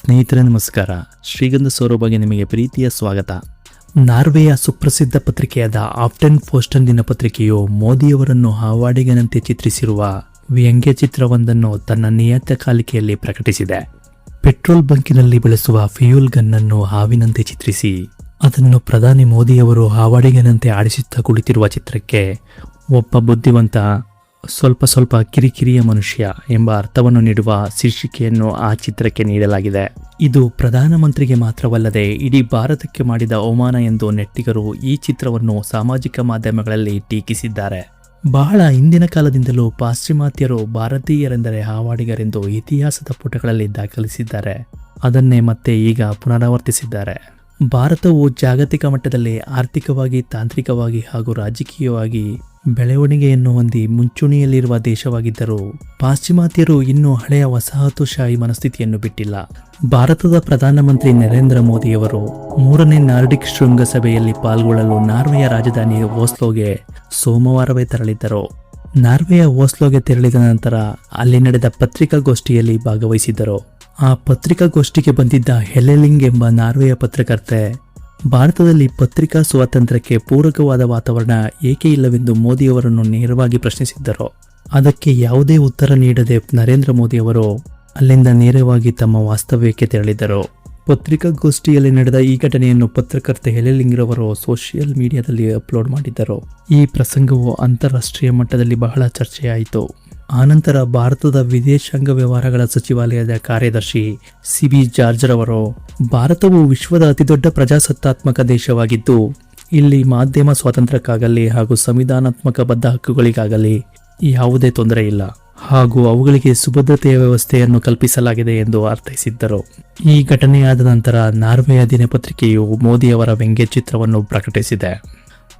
ಸ್ನೇಹಿತರೆ ನಮಸ್ಕಾರ. ಶ್ರೀಗಂಧ ಸೌರಭಗೆ ನಿಮಗೆ ಪ್ರೀತಿಯ ಸ್ವಾಗತ. ನಾರ್ವೆಯ ಸುಪ್ರಸಿದ್ಧ ಪತ್ರಿಕೆಯಾದ ಆಫ್ಟನ್ ಪೋಸ್ಟನ್ ದಿನಪತ್ರಿಕೆಯು ಮೋದಿಯವರನ್ನು ಹಾವಾಡಿಗನಂತೆ ಚಿತ್ರಿಸಿರುವ ವ್ಯಂಗ್ಯ ಚಿತ್ರವೊಂದನ್ನು ತನ್ನ ನಿಯತಕಾಲಿಕೆಯಲ್ಲಿ ಪ್ರಕಟಿಸಿದೆ. ಪೆಟ್ರೋಲ್ ಬಂಕಿನಲ್ಲಿ ಬಳಸುವ ಫ್ಯೂಯಲ್ ಗನ್ ಅನ್ನು ಹಾವಿನಂತೆ ಚಿತ್ರಿಸಿ ಅದನ್ನು ಪ್ರಧಾನಿ ಮೋದಿಯವರು ಹಾವಾಡಿಗನಂತೆ ಆಡಿಸುತ್ತಾ ಕುಳಿತಿರುವ ಚಿತ್ರಕ್ಕೆ ಒಬ್ಬ ಬುದ್ಧಿವಂತ ಸ್ವಲ್ಪ ಕಿರಿಕಿರಿಯ ಮನುಷ್ಯ ಎಂಬ ಅರ್ಥವನ್ನು ನೀಡುವ ಶೀರ್ಷಿಕೆಯನ್ನು ಆ ಚಿತ್ರಕ್ಕೆ ನೀಡಲಾಗಿದೆ. ಇದು ಪ್ರಧಾನಮಂತ್ರಿಗೆ ಮಾತ್ರವಲ್ಲದೆ ಇಡೀ ಭಾರತಕ್ಕೆ ಮಾಡಿದ ಅವಮಾನ ಎಂದು ನೆಟ್ಟಿಗರು ಈ ಚಿತ್ರವನ್ನು ಸಾಮಾಜಿಕ ಮಾಧ್ಯಮಗಳಲ್ಲಿ ಟೀಕಿಸಿದ್ದಾರೆ. ಬಹಳ ಹಿಂದಿನ ಕಾಲದಿಂದಲೂ ಪಾಶ್ಚಿಮಾತ್ಯರು ಭಾರತೀಯರೆಂದರೆ ಹಾವಾಡಿಗರೆಂದು ಇತಿಹಾಸದ ಪುಟಗಳಲ್ಲಿ ದಾಖಲಿಸಿದ್ದಾರೆ. ಅದನ್ನೇ ಮತ್ತೆ ಈಗ ಪುನರಾವರ್ತಿಸಿದ್ದಾರೆ. ಭಾರತವು ಜಾಗತಿಕ ಮಟ್ಟದಲ್ಲಿ ಆರ್ಥಿಕವಾಗಿ, ತಾಂತ್ರಿಕವಾಗಿ ಹಾಗೂ ರಾಜಕೀಯವಾಗಿ ಬೆಳವಣಿಗೆಯನ್ನು ಹೊಂದಿ ಮುಂಚೂಣಿಯಲ್ಲಿರುವ ದೇಶವಾಗಿದ್ದರೂ ಪಾಶ್ಚಿಮಾತ್ಯರು ಇನ್ನೂ ಹಳೆಯ ವಸಾಹತುಶಾಹಿ ಮನಸ್ಥಿತಿಯನ್ನು ಬಿಟ್ಟಿಲ್ಲ. ಭಾರತದ ಪ್ರಧಾನಮಂತ್ರಿ ನರೇಂದ್ರ ಮೋದಿಯವರು 3ನೇ ನಾರ್ಡಿಕ್ ಶೃಂಗಸಭೆಯಲ್ಲಿ ಪಾಲ್ಗೊಳ್ಳಲು ನಾರ್ವೆಯ ರಾಜಧಾನಿ ಓಸ್ಲೋಗೆ ಸೋಮವಾರವೇ ತೆರಳಿದ್ದರು. ನಾರ್ವೆಯ ಓಸ್ಲೋಗೆ ತೆರಳಿದ ನಂತರ ಅಲ್ಲಿ ನಡೆದ ಪತ್ರಿಕಾಗೋಷ್ಠಿಯಲ್ಲಿ ಭಾಗವಹಿಸಿದ್ದರು. ಆ ಪತ್ರಿಕಾಗೋಷ್ಠಿಗೆ ಬಂದಿದ್ದ ಹೆಲೆಲಿಂಗ್ ಎಂಬ ನಾರ್ವೆಯ ಪತ್ರಕರ್ತೆ ಭಾರತದಲ್ಲಿ ಪತ್ರಿಕಾ ಸ್ವಾತಂತ್ರ್ಯಕ್ಕೆ ಪೂರಕವಾದ ವಾತಾವರಣ ಏಕೆ ಇಲ್ಲವೆಂದು ಮೋದಿಯವರನ್ನು ನೇರವಾಗಿ ಪ್ರಶ್ನಿಸಿದ್ದರು. ಅದಕ್ಕೆ ಯಾವುದೇ ಉತ್ತರ ನೀಡದೆ ನರೇಂದ್ರ ಮೋದಿಯವರು ಅಲ್ಲಿಂದ ನೇರವಾಗಿ ತಮ್ಮ ವಾಸ್ತವ್ಯಕ್ಕೆ ತೆರಳಿದರು. ಪತ್ರಿಕಾಗೋಷ್ಠಿಯಲ್ಲಿ ನಡೆದ ಈ ಘಟನೆಯನ್ನು ಪತ್ರಕರ್ತೆ ಹೆಲೆಲಿಂಗ್ ರವರು ಸೋಷಿಯಲ್ ಮೀಡಿಯಾದಲ್ಲಿ ಅಪ್ಲೋಡ್ ಮಾಡಿದ್ದರು. ಈ ಪ್ರಸಂಗವು ಅಂತಾರಾಷ್ಟ್ರೀಯ ಮಟ್ಟದಲ್ಲಿ ಬಹಳ ಚರ್ಚೆಯಾಯಿತು. ಆನಂತರ ಭಾರತದ ವಿದೇಶಾಂಗ ವ್ಯವಹಾರಗಳ ಸಚಿವಾಲಯದ ಕಾರ್ಯದರ್ಶಿ ಸಿಬಿ ಜಾರ್ಜ್ ರವರು ಭಾರತವು ವಿಶ್ವದ ಅತಿದೊಡ್ಡ ಪ್ರಜಾಸತ್ತಾತ್ಮಕ ದೇಶವಾಗಿದ್ದು ಇಲ್ಲಿ ಮಾಧ್ಯಮ ಸ್ವಾತಂತ್ರ್ಯಕ್ಕಾಗಲಿ ಹಾಗೂ ಸಂವಿಧಾನಾತ್ಮಕ ಬದ್ಧ ಹಕ್ಕುಗಳಿಗಾಗಲಿ ಯಾವುದೇ ತೊಂದರೆ ಇಲ್ಲ ಹಾಗೂ ಅವುಗಳಿಗೆ ಸುಭದ್ರತೆಯ ವ್ಯವಸ್ಥೆಯನ್ನು ಕಲ್ಪಿಸಲಾಗಿದೆ ಎಂದು ಅರ್ಥೈಸಿದ್ದರು. ಈ ಘಟನೆಯಾದ ನಂತರ ನಾರ್ವೆಯ ದಿನಪತ್ರಿಕೆಯು ಮೋದಿಯವರ ವ್ಯಂಗ್ಯ ಚಿತ್ರವನ್ನು ಪ್ರಕಟಿಸಿದೆ.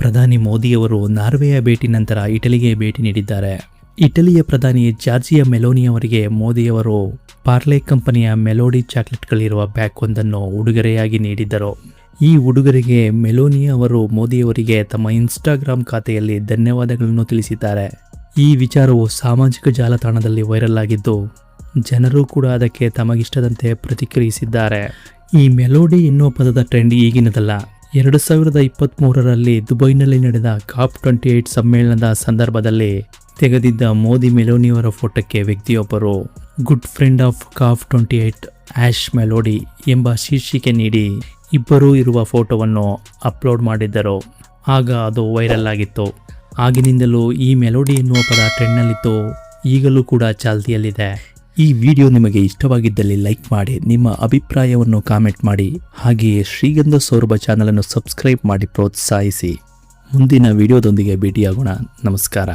ಪ್ರಧಾನಿ ಮೋದಿಯವರು ನಾರ್ವೆಯ ಭೇಟಿ ನಂತರ ಇಟಲಿಗೆ ಭೇಟಿ ನೀಡಿದ್ದಾರೆ. ಇಟಲಿಯ ಪ್ರಧಾನಿ ಜಾರ್ಜಿಯಾ ಮೆಲೋನಿ ಅವರಿಗೆ ಮೋದಿಯವರು ಪಾರ್ಲೆ ಕಂಪನಿಯ ಮೆಲೋಡಿ ಚಾಕ್ಲೇಟ್ಗಳಿರುವ ಬ್ಯಾಗ್ ಒಂದನ್ನು ಉಡುಗೊರೆಯಾಗಿ ನೀಡಿದ್ದರು. ಈ ಉಡುಗೊರೆಗೆ ಮೆಲೋನಿ ಅವರು ಮೋದಿಯವರಿಗೆ ತಮ್ಮ ಇನ್ಸ್ಟಾಗ್ರಾಮ್ ಖಾತೆಯಲ್ಲಿ ಧನ್ಯವಾದಗಳನ್ನು ತಿಳಿಸಿದ್ದಾರೆ. ಈ ವಿಚಾರವು ಸಾಮಾಜಿಕ ಜಾಲತಾಣದಲ್ಲಿ ವೈರಲ್ ಆಗಿದ್ದು ಜನರು ಕೂಡ ಅದಕ್ಕೆ ತಮಗಿಷ್ಟದಂತೆ ಪ್ರತಿಕ್ರಿಯಿಸಿದ್ದಾರೆ. ಈ ಮೆಲೋಡಿ ಎನ್ನುವ ಪದದ ಟ್ರೆಂಡ್ ಈಗಿನದಲ್ಲ. 2023ರಲ್ಲಿ ದುಬೈನಲ್ಲಿ ನಡೆದ COP28 ಸಮ್ಮೇಳನದ ಸಂದರ್ಭದಲ್ಲಿ ತೆಗೆದಿದ್ದ ಮೋದಿ ಮೆಲೋನಿಯವರ ಫೋಟೋಕ್ಕೆ ವ್ಯಕ್ತಿಯೊಬ್ಬರು good friend of COP28 hash Melodi ಎಂಬ ಶೀರ್ಷಿಕೆ ನೀಡಿ ಇಬ್ಬರೂ ಇರುವ ಫೋಟೋವನ್ನು ಅಪ್ಲೋಡ್ ಮಾಡಿದ್ದರು. ಆಗ ಅದು ವೈರಲ್ ಆಗಿತ್ತು. ಆಗಿನಿಂದಲೂ ಈ ಮೆಲೋಡಿ ಎನ್ನುವ ಪದ ಟ್ರೆಂಡ್ನಲ್ಲಿತ್ತು. ಈಗಲೂ ಕೂಡ ಚಾಲ್ತಿಯಲ್ಲಿದೆ. ಈ ವಿಡಿಯೋ ನಿಮಗೆ ಇಷ್ಟವಾಗಿದ್ದಲ್ಲಿ ಲೈಕ್ ಮಾಡಿ, ನಿಮ್ಮ ಅಭಿಪ್ರಾಯವನ್ನು ಕಾಮೆಂಟ್ ಮಾಡಿ, ಹಾಗೆಯೇ ಶ್ರೀಗಂಧ ಸೌರಭ ಚಾನಲನ್ನು ಸಬ್ಸ್ಕ್ರೈಬ್ ಮಾಡಿ ಪ್ರೋತ್ಸಾಹಿಸಿ. ಮುಂದಿನ ವಿಡಿಯೋದೊಂದಿಗೆ ಭೇಟಿಯಾಗೋಣ. ನಮಸ್ಕಾರ.